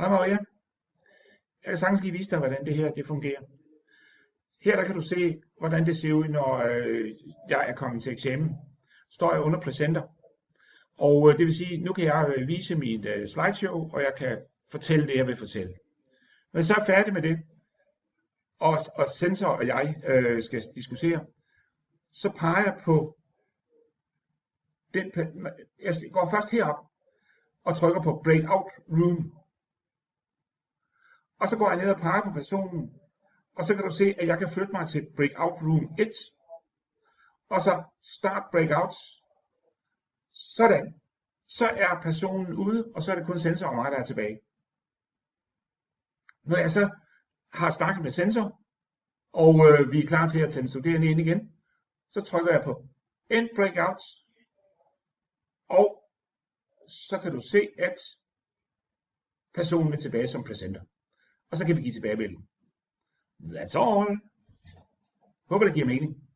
Hej Maria, jeg kan sagtens lige vise dig, hvordan det her det fungerer. Her der kan du se, hvordan det ser ud, når jeg er kommet til eksamen. Står jeg under Presenter, og det vil sige, nu kan jeg vise mit slideshow, og jeg kan fortælle det, jeg vil fortælle. Når jeg så er færdig med det, og sensor og jeg skal diskutere, så peger jeg på den. Jeg går først herop og trykker på Breakout Room. Og så går jeg ned og peger på personen, og så kan du se, at jeg kan flytte mig til Breakout Room 1, og så Start Breakouts. Sådan. Så er personen ude, og så er det kun sensor og mig, der er tilbage. Når jeg så har snakket med sensor, og vi er klar til at tage den studerende ind igen, så trykker jeg på End Breakouts, og så kan du se, at personen er tilbage som presenter. Og så kan vi give tilbagemelding. That's all. Håber det giver mening.